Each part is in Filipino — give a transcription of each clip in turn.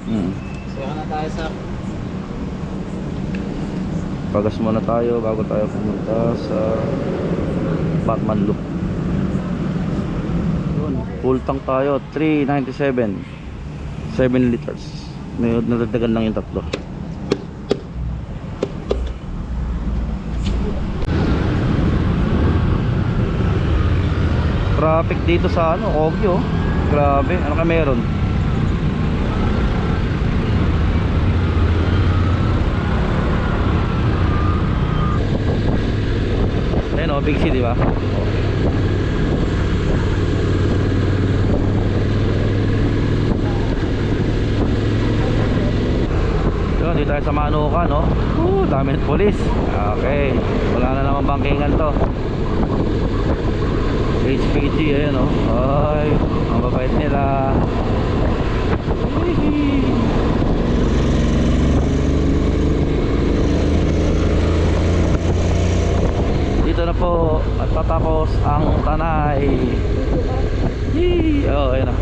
Saka na tayo sa Pagas muna tayo bago tayo pumunta sa Batman Loop. Yun, full tank tayo, 397, 7 liters. May nadagdagan lang yung tatlo. Traffic dito sa Ogyo. Grabe, ano ka meron? Ayun Big C, di ba? Yun, dito tayo sa Manuka, no? Dami ng polis. Okay, wala na naman bangkingan to. HPG, ayun, no? Ay, ang babait nila. Dito na po at tatapos ang Tanay. Oh, ayun na.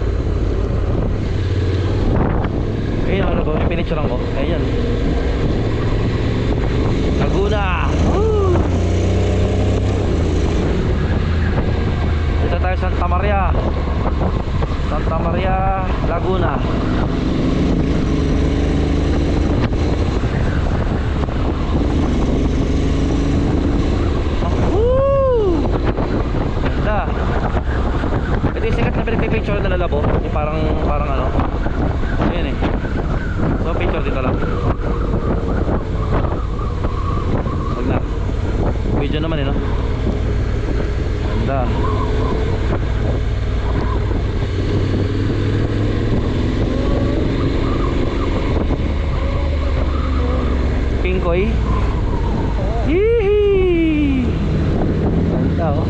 Ayun ano ko, yung pinicturean ko. Ayun. Laguna. Woo! Dito tayo Santa Maria. Santa Maria, Laguna. Ito yung sikat na pinagpipicture na lalabo. Yung parang ano. Ayan eh. So picture dito lang. Wag na. Video naman eh, no? Ganda. Pingkoy. Hihi. Ganda oh.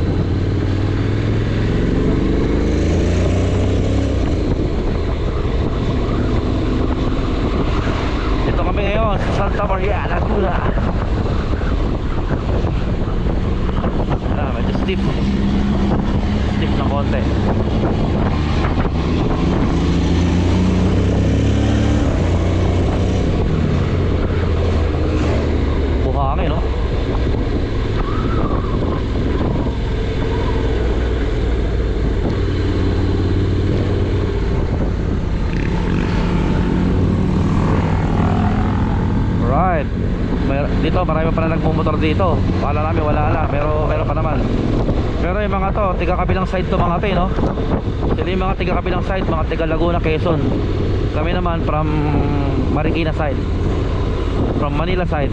Ngayon sa Santa Maria, Laguna. Medyo steep na konti. Buhangin, no? Dito marami pa na nagmumotor dito. Wala namin, wala na. Pero meron pa naman. Pero yung mga to, tiga kabilang side to mga to, no? Sila yung mga tiga kabilang side, mga tiga Laguna, Quezon. Kami naman from Marikina side, from Manila side.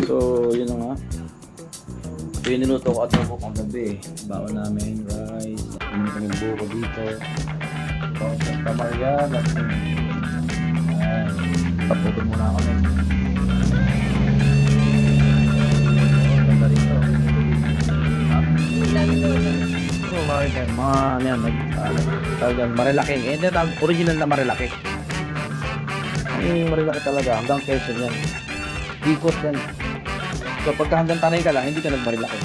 So yun na nga. So yung niluto ko at buko ang gabi. Baon namin rice. Hindi kami buko dito. So Santa Maria, Laguna. Taputin muna kami. Ganda rito. Oh, bakit yan? Mga ano yan, talagang marilaki. Hindi tawag original na marilaki. Yung marilaki talaga, hanggang Quezon yan. Dikot yan. So pagka hanggang Tanay ka lang, hindi ka nagmarilaki.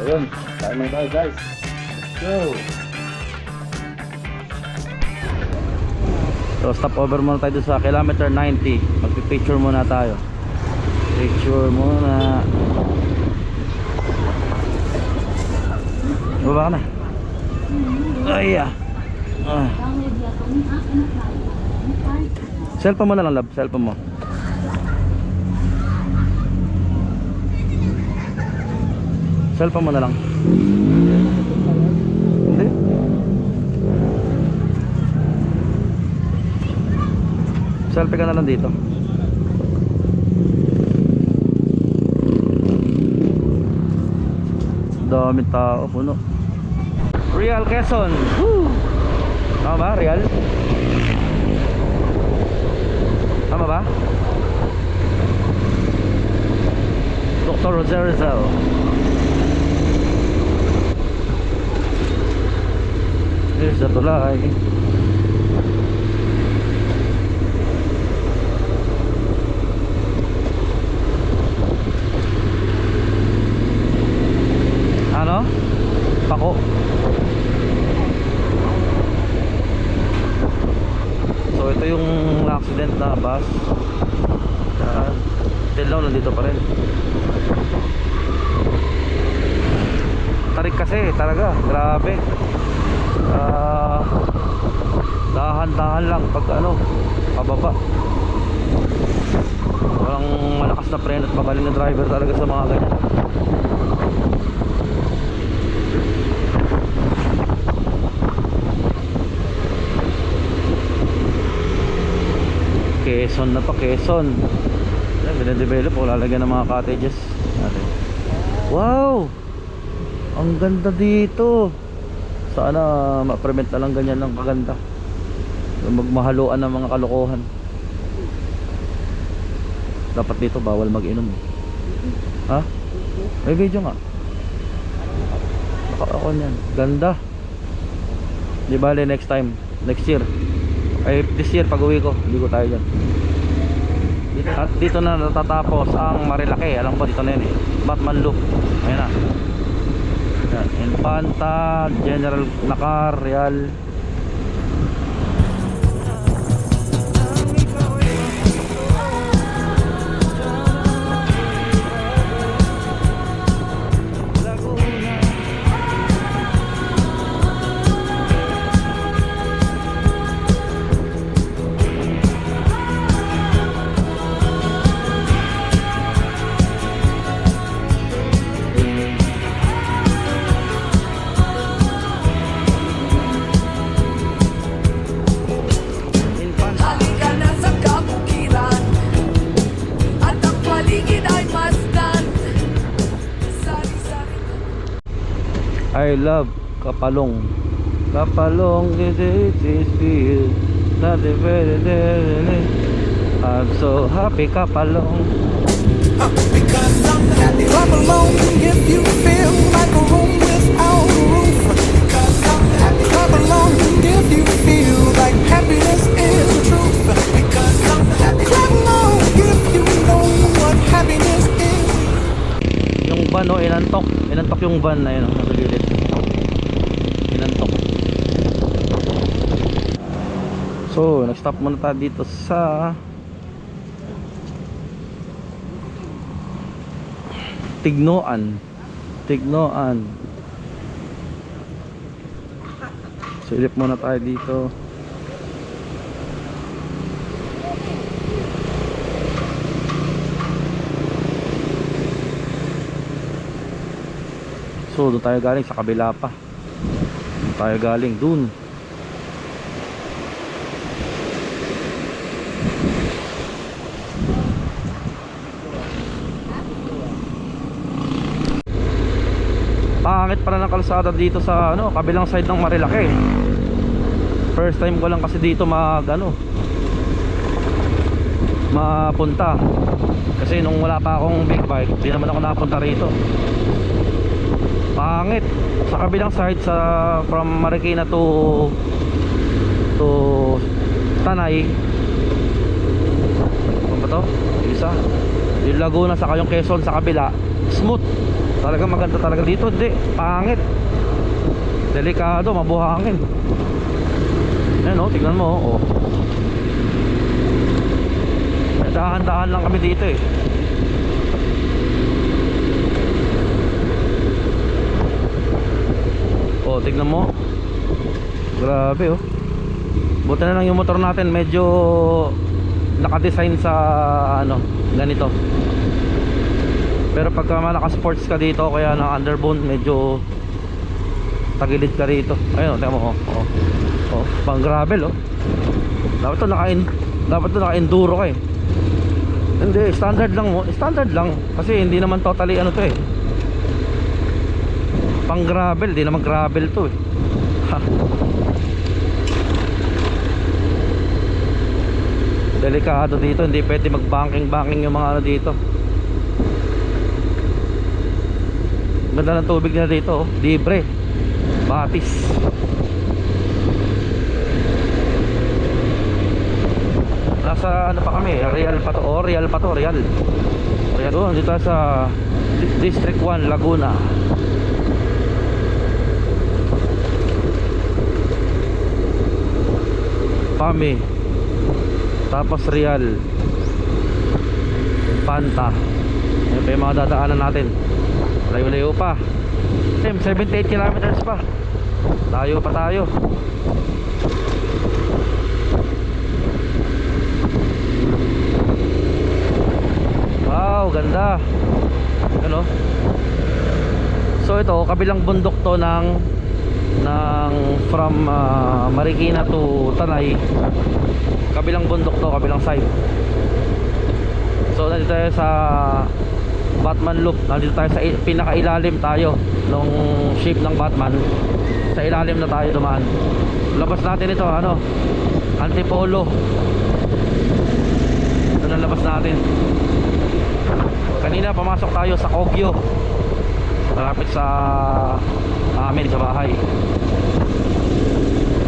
Ayun, tayo na tayo guys. Let's go. So stop over muna tayo sa kilometer 90. Magpipicture muna tayo. Picture muna. Baba ka na. Ay Cellphone mo na lang, love. Cellphone mo. Cellphone mo na lang. Hindi. Selfie ka na lang dito. Daming tao, puno. Real Quezon. Woo! Tama ba? Real? Tama ba? Dr. Jose Rizal. Here's the tulay. ilaw nandito pa rin. Tarik kasi talaga, grabe. Dahan-dahan lang pag ano, pababa. Walang malakas na preno at mabaling na driver talaga sa mga ganyan. Quezon na to, Quezon. Ayan, binadevelop o lalagyan ng mga cottages. Wow! Ang ganda dito. Sana ma-permit na lang ganyan ng kaganda. Magmahaluan ng mga kalokohan. Dapat dito bawal mag-inom. Ha? May video nga. Ako niyan. Ganda. Di bale next time, next year. Ay this year pag uwi ko, hindi ko tayo dyan. At dito na natatapos ang Marilaki. Alam ko dito na yun eh, Batman Loop. Ayan na. Ayan. Infanta, General Nakar, Real. I love Kapalong. Kapalong is feel. I'm so happy Kapalong. Because I'm happy. Clap along if you feel like a room without a roof. Because I'm happy. Clap along if you feel like happiness is the truth. Because I'm happy. Clap along if you know what happiness is. Yung van o, inantok. Inantok yung van na yun o, nasa gilid. Inantok. So, nag-stop muna tayo dito sa Tignoan. Tignoan. Silip muna tayo dito. So doon tayo galing sa kabila pa. Doon tayo galing doon. Pangit pala ng kalsada dito sa ano, kabilang side ng Marilaki. First time ko lang kasi dito mapunta. Kasi nung wala pa akong big bike, hindi naman ako napunta rito. Pangit sa kabilang side, sa from Marikina to Tanay. Ano ba to? Isa. Yung Laguna sa kayong Quezon sa kabila, smooth. Talagang maganda talaga dito. Hindi, pangit. Delikado, mabuhangin. Ayan o, tignan mo o. Dahan-dahan lang kami dito eh. O, tignan mo. Grabe oh. Buti na lang yung motor natin medyo nakadesign sa ano, ganito. Pero pagka malakas sports ka dito, kaya na underbone, medyo tagilid ka rito. Ayun, tingnan mo oh. Oh, pang gravel oh. Dapat to naka-enduro ka eh. Hindi, standard lang mo. Standard lang kasi hindi naman totally ano to eh. Pang gravel, di naman gravel to eh. Ha. Delikado dito, hindi pwede mag-banking yung mga ano dito. Ganda ng tubig na dito oh. Libre. Batis. Nasa ano pa kami, Real pa to. Oh, Real pa to, Real. Real oh, dito sa District 1 Laguna. Pami. Tapos Real. Panta. Yan pa yung mga dadaanan natin. Layo-layo pa. 78 kilometers pa. Layo pa tayo. Wow, ganda. Ano? So ito, kabilang bundok to ng from Marikina to Tanay. Kabilang bundok to, kabilang side. So nandito tayo sa Batman Loop. Nandito tayo sa pinakailalim tayo nung shape ng Batman. Sa ilalim na tayo dumaan. Labas natin ito, ano, Antipolo. Ito na labas natin. Kanina pumasok tayo sa Kogyo, malapit sa amin sa bahay.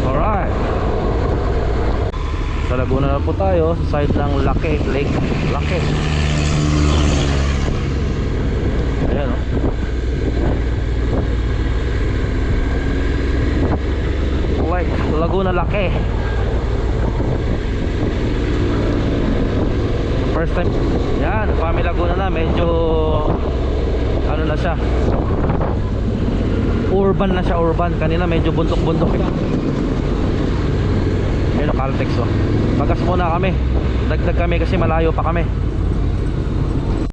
Alright, sa Laguna na po tayo, sa side ng Lake Lake. Ayan o. Lake Laguna Lake. First time. Yan, Family Laguna na. Medyo ano na siya, urban na siya, urban. Kanina medyo bundok-bundok eh. Yan ang Caltex oh. Pagas muna kami. Dagdag kami kasi malayo pa kami.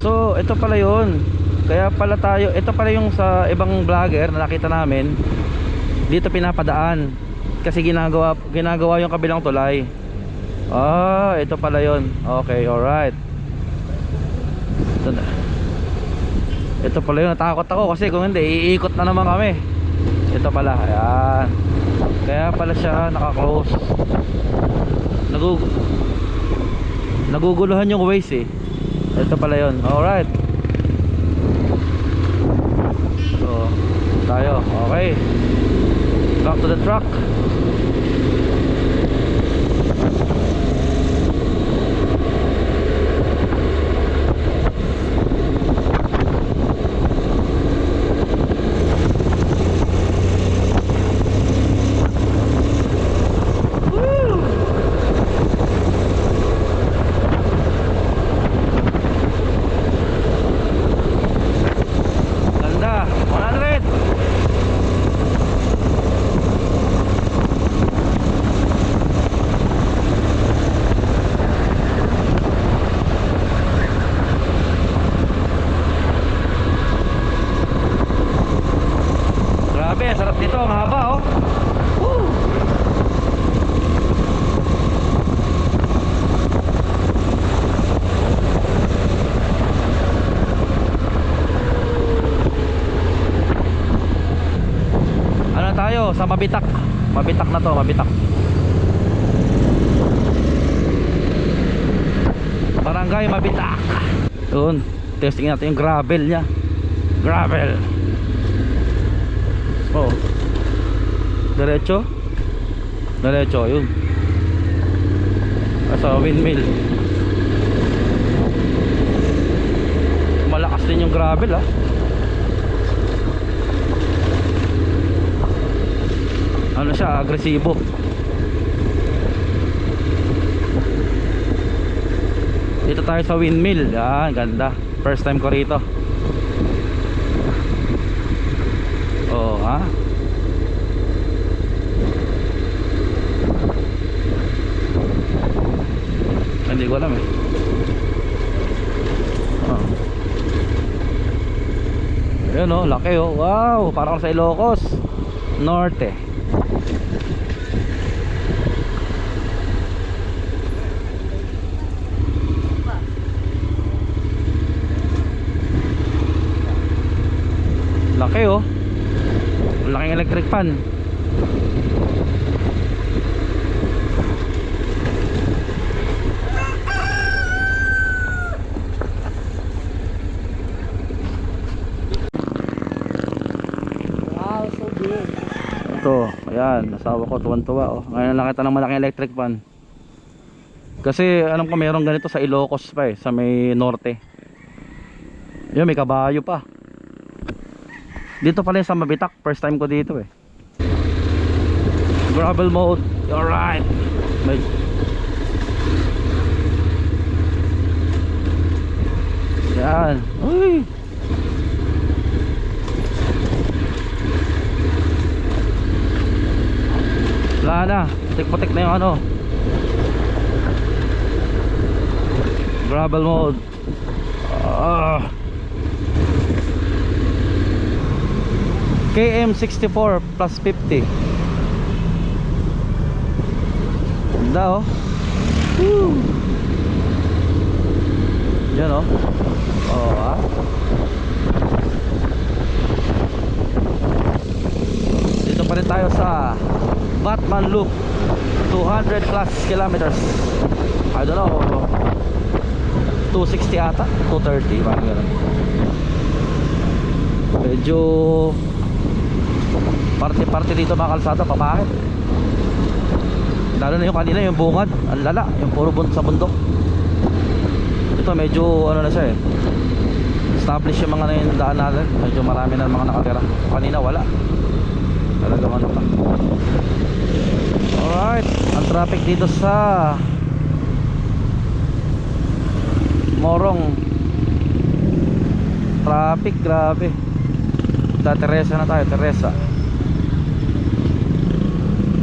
So ito pala yun. Kaya pala tayo, ito pala yung sa ibang vlogger na nakita namin. Dito pinapadaan kasi ginagawa yung kabilang tulay. Ah, ito pala yun. Okay, alright. Ito pala yun. Natakot ako kasi kung hindi, iikot na naman kami. Ito pala, ayan. Kaya pala siya naka-close. Naguguluhan yung Waze eh. Ito pala yun. Alright. So, tayo. Okay. Back to the truck. Sarap dito, ang haba oh. Woo! Ano tayo? Sa Mabitak. Mabitak na to, Mabitak. Barangay Mabitak. Doon, testing natin yung gravel nya. Gravel. Oh. Diretso yun. Sa windmill. Malakas din yung gravel ah. Ano siya, agresibo. Dito tayo sa windmill. Yan, ganda. First time ko rito. Oh, ha? Hindi ko alam eh. Oh. Ayun oh, laki oh. Wow, parang sa Ilocos Norte. Laki oh. Laking electric pan. Wow, so big. Ito, ayan, asawa ko tuwan-tuwa oh. Ngayon nakita ng malaking electric pan. Kasi alam ko mayroong ganito sa Ilocos pa eh, sa may norte. Yun, may kabayo pa. Dito pala sa Mabitak, first time ko dito eh. Gravel mode, alright. Yan. Uy. Wala na. Putik-putik na yung ano. Gravel mode. KM64 plus 50. Ganda oh. Woo. Yan oh. Oh ah. Dito pa rin tayo sa Batman Loop. 200 plus kilometers. I don't know, 260 ata, 230, parang gano'n. Medyo parte-parte dito mga kalsada, papakit. Lalo na yung kanina, yung bungad, ang lala, yung puro sa bundok. Ito medyo ano na siya eh, establish yung mga na yung daan natin. Medyo marami na mga nakatira. Kanina wala, talagang ano pa. Alright, ang traffic dito sa Morong. Traffic, grabe. Teresa na tayo, Teresa.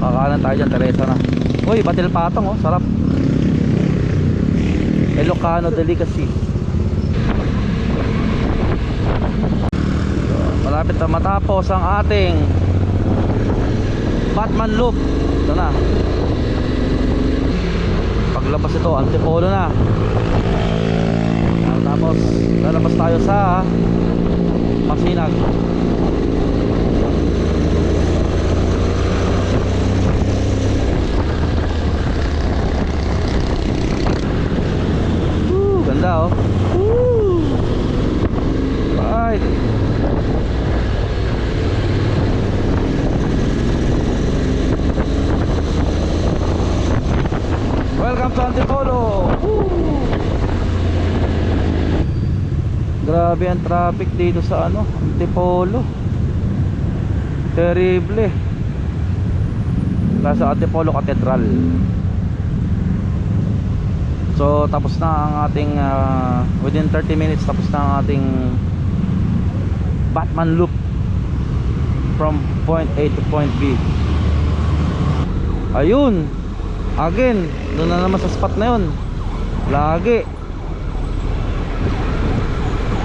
Kakanan tayo dyan, Teresa na. Uy, Batil Patong oh, sarap. Ilocano delicacy. Malapit na matapos ang ating Batman Loop. Ito na. Paglabas ito, Antipolo na. Tapos lalabas tayo sa Masinag. Ganda oh. Right. Welcome to Antipolo. Grabe ang traffic dito sa ano, Antipolo. Terrible. Nasa Antipolo Cathedral. So tapos na ang ating within 30 minutes tapos na ang ating Batman Loop from point A to point B. Ayun. Again, doon na naman sa spot na yun.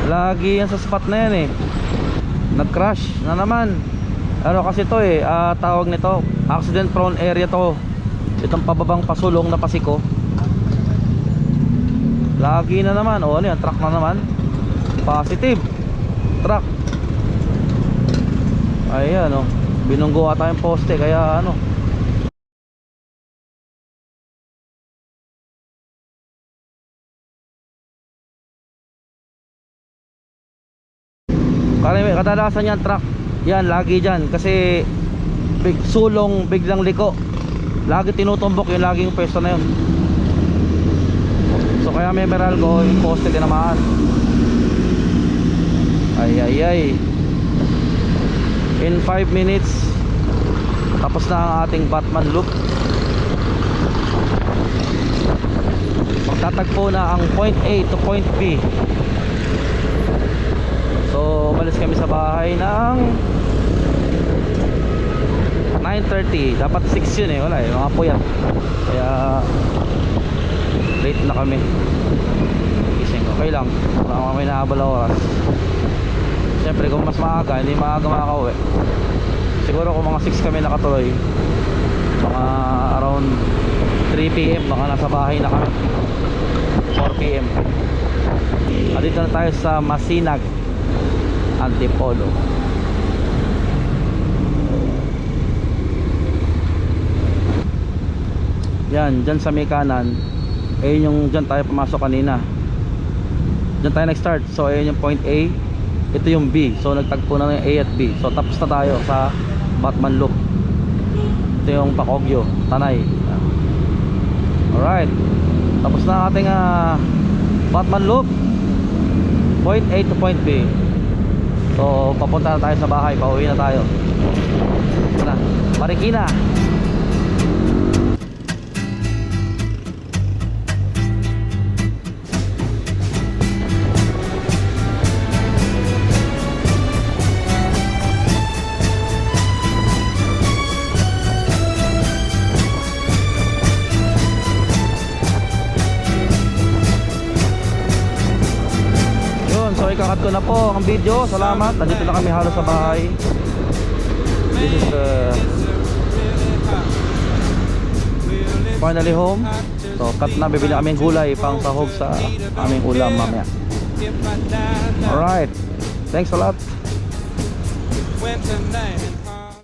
Lagi yan sa spot na yan eh. Nag-crash na naman. Ano kasi to eh, tawag nito, accident prone area to. Itong pababang pasulong na pasiko. Lagi na naman. O ano yan, truck na naman. Positive truck. Ayan o, binunggo ata yung poste. Kaya ano, kadalasan yan truck. Yan, lagi dyan. Kasi sulong, biglang liko. Lagi tinutumbok yung laging pwesto na yun. So kaya may Meralco, yung poste tinamaan. Ay. In 5 minutes tapos na ang ating Batman Loop. Magtatagpo na ang point A to point B. So umalis kami sa bahay ng 9:30. Dapat 6 yun eh, wala eh, mga puyat. Kaya late na kami. Gising, okay lang, wala kami nahabol na oras. Siyempre kung mas maaga, hindi maaga makakauwi. Siguro kung mga 6 kami nakatuloy, mga around 3 PM baka nasa bahay na kami. 4 PM. Dito na tayo sa Masinag, Antipolo. Yan, dyan sa may kanan, ayun yung dyan tayo pumasok kanina. Dyan tayo nag-start. So ayun yung point A, ito yung B. So nagtagpo na yung A at B. So tapos na tayo sa Batman Loop. Ito yung Pacogyo, Tanay. Alright, tapos na ang ating Batman Loop, point A to point B. So papunta na tayo sa bahay, pauwi na tayo. Ito na, Marikina. ikakat ko na po ang video. Salamat. Nandito na kami halos sa bahay. This is finally home. So cut na, bibili kaming gulay pang sahog sa aming ulam mamaya. Alright, thanks a lot. Winter night.